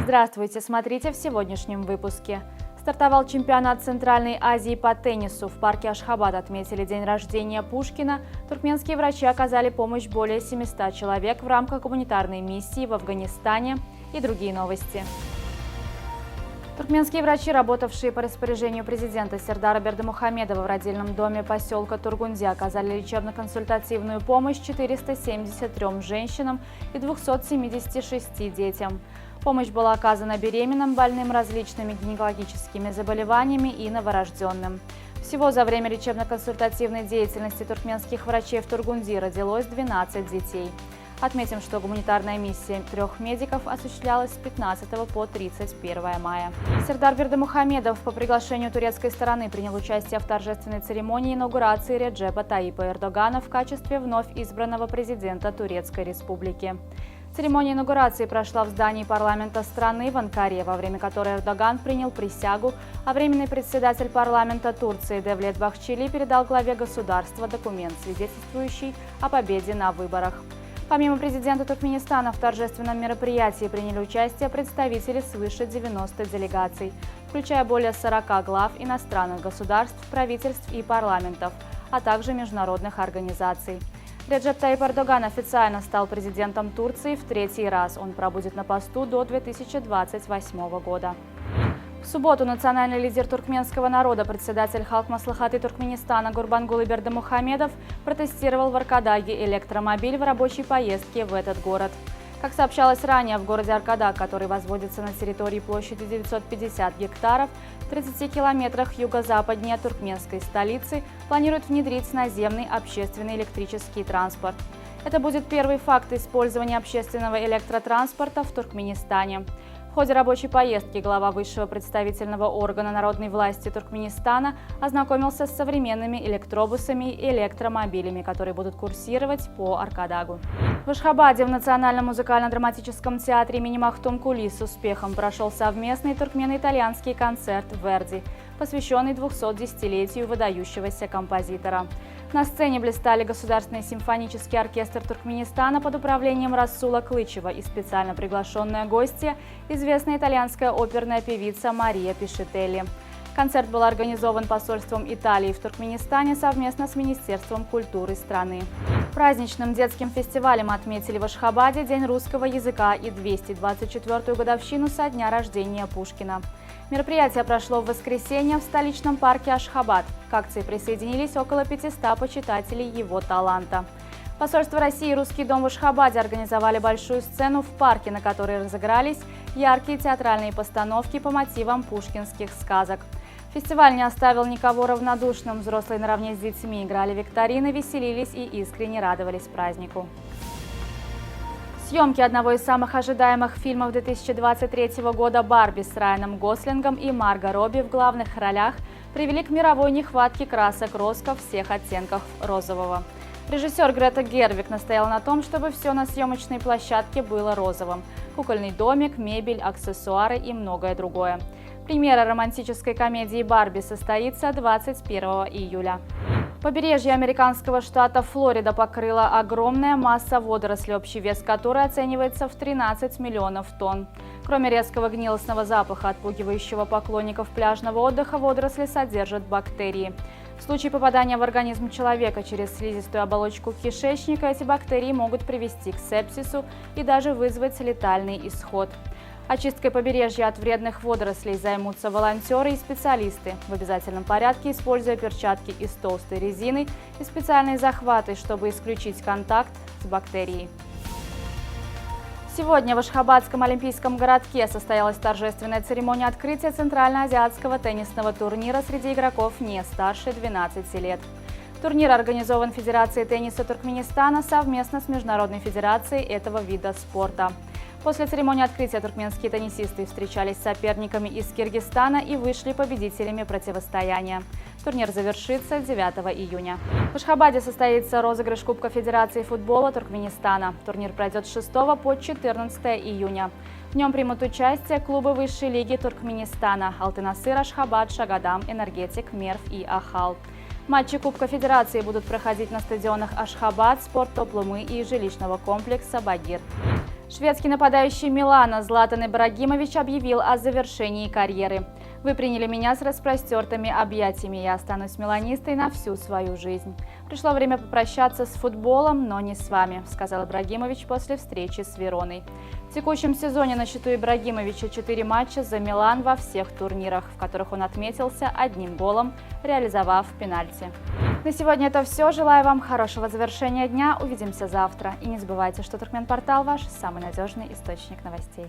Здравствуйте, смотрите в сегодняшнем выпуске. Стартовал чемпионат Центральной Азии по теннису. В парке Ашхабад отметили день рождения Пушкина. Туркменские врачи оказали помощь более 700 человек в рамках гуманитарной миссии в Афганистане и другие новости. Туркменские врачи, работавшие по распоряжению президента Сердара Бердымухамедова в родильном доме поселка Тургунзи, оказали лечебно-консультативную помощь 473 женщинам и 276 детям. Помощь была оказана беременным, больным различными гинекологическими заболеваниями и новорожденным. Всего за время лечебно-консультативной деятельности туркменских врачей в Тургунзи родилось 12 детей. Отметим, что гуманитарная миссия 3 медиков осуществлялась с 15 по 31 мая. Сердар Бердымухамедов по приглашению турецкой стороны принял участие в торжественной церемонии инаугурации Реджепа Таyyипа Эрдогана в качестве вновь избранного президента Турецкой Республики. Церемония инаугурации прошла в здании парламента страны в Анкаре, во время которой Эрдоган принял присягу, а временный председатель парламента Турции Девлет Бахчели передал главе государства документ, свидетельствующий о победе на выборах. Помимо президента Туркменистана в торжественном мероприятии приняли участие представители свыше 90 делегаций, включая более 40 глав иностранных государств, правительств и парламентов, а также международных организаций. Реджеп Таyyип Эрдоган официально стал президентом Турции в 3-й раз. Он пробудет на посту до 2028 года. В субботу национальный лидер туркменского народа, председатель Халк Маслахаты Туркменистана Гурбангулы Бердымухамедов протестировал в Аркадаге электромобиль в рабочей поездке в этот город. Как сообщалось ранее, в городе Аркадаг, который возводится на территории площадью 950 гектаров, в 30 километрах юго-западнее от туркменской столицы, планируют внедрить наземный общественный электрический транспорт. Это будет первый факт использования общественного электротранспорта в Туркменистане. В ходе рабочей поездки глава высшего представительного органа народной власти Туркменистана ознакомился с современными электробусами и электромобилями, которые будут курсировать по Аркадагу. В Ашхабаде в Национальном музыкально-драматическом театре имени Махтумкули с успехом прошел совместный туркмено-итальянский концерт «Верди», посвященный 210-летию выдающегося композитора. На сцене блистали Государственный симфонический оркестр Туркменистана под управлением Расула Клычева и специально приглашенная гостья, известная итальянская оперная певица Мария Пишителли. Концерт был организован посольством Италии в Туркменистане совместно с Министерством культуры страны. Праздничным детским фестивалем отметили в Ашхабаде День русского языка и 224-ю годовщину со дня рождения Пушкина. Мероприятие прошло в воскресенье в столичном парке Ашхабад. К акции присоединились около 500 почитателей его таланта. Посольство России и Русский дом в Ашхабаде организовали большую сцену в парке, на которой разыгрались яркие театральные постановки по мотивам пушкинских сказок. Фестиваль не оставил никого равнодушным. Взрослые наравне с детьми играли в викторины, веселились и искренне радовались празднику. Съемки одного из самых ожидаемых фильмов 2023 года «Барби» с Райаном Гослингом и Марго Робби в главных ролях привели к мировой нехватке красок роз во всех оттенках розового. Режиссер Грета Гервиг настояла на том, чтобы все на съемочной площадке было розовым – кукольный домик, мебель, аксессуары и многое другое. Премьера романтической комедии «Барби» состоится 21 июля. Побережье американского штата Флорида покрыла огромная масса водорослей, общий вес которой оценивается в 13 миллионов тонн. Кроме резкого гнилостного запаха, отпугивающего поклонников пляжного отдыха, водоросли содержат бактерии. В случае попадания в организм человека через слизистую оболочку кишечника эти бактерии могут привести к сепсису и даже вызвать летальный исход. Очисткой побережья от вредных водорослей займутся волонтеры и специалисты, в обязательном порядке используя перчатки из толстой резины и специальные захваты, чтобы исключить контакт с бактерией. Сегодня в Ашхабадском олимпийском городке состоялась торжественная церемония открытия Центральноазиатского теннисного турнира среди игроков не старше 12 лет. Турнир организован Федерацией тенниса Туркменистана совместно с Международной федерацией этого вида спорта. После церемонии открытия туркменские теннисисты встречались с соперниками из Киргизстана и вышли победителями противостояния. Турнир завершится 9 июня. В Ашхабаде состоится розыгрыш Кубка Федерации футбола Туркменистана. Турнир пройдет с 6 по 14 июня. В нем примут участие клубы высшей лиги Туркменистана – Алтын-Асыр, Ашхабад, Шагадам, Энергетик, Мерв и Ахал. Матчи Кубка Федерации будут проходить на стадионах Ашхабад, Спорт Топлумы и жилищного комплекса Багир. Шведский нападающий Милана Златан Ибрагимович объявил о завершении карьеры. «Вы приняли меня с распростертыми объятиями, я останусь миланистой на всю свою жизнь. Пришло время попрощаться с футболом, но не с вами», – сказал Ибрагимович после встречи с Вероной. В текущем сезоне на счету Ибрагимовича 4 матча за Милан во всех турнирах, в которых он отметился одним голом, реализовав пенальти. На сегодня это все. Желаю вам хорошего завершения дня. Увидимся завтра. И не забывайте, что Туркменпортал – ваш самый надежный источник новостей.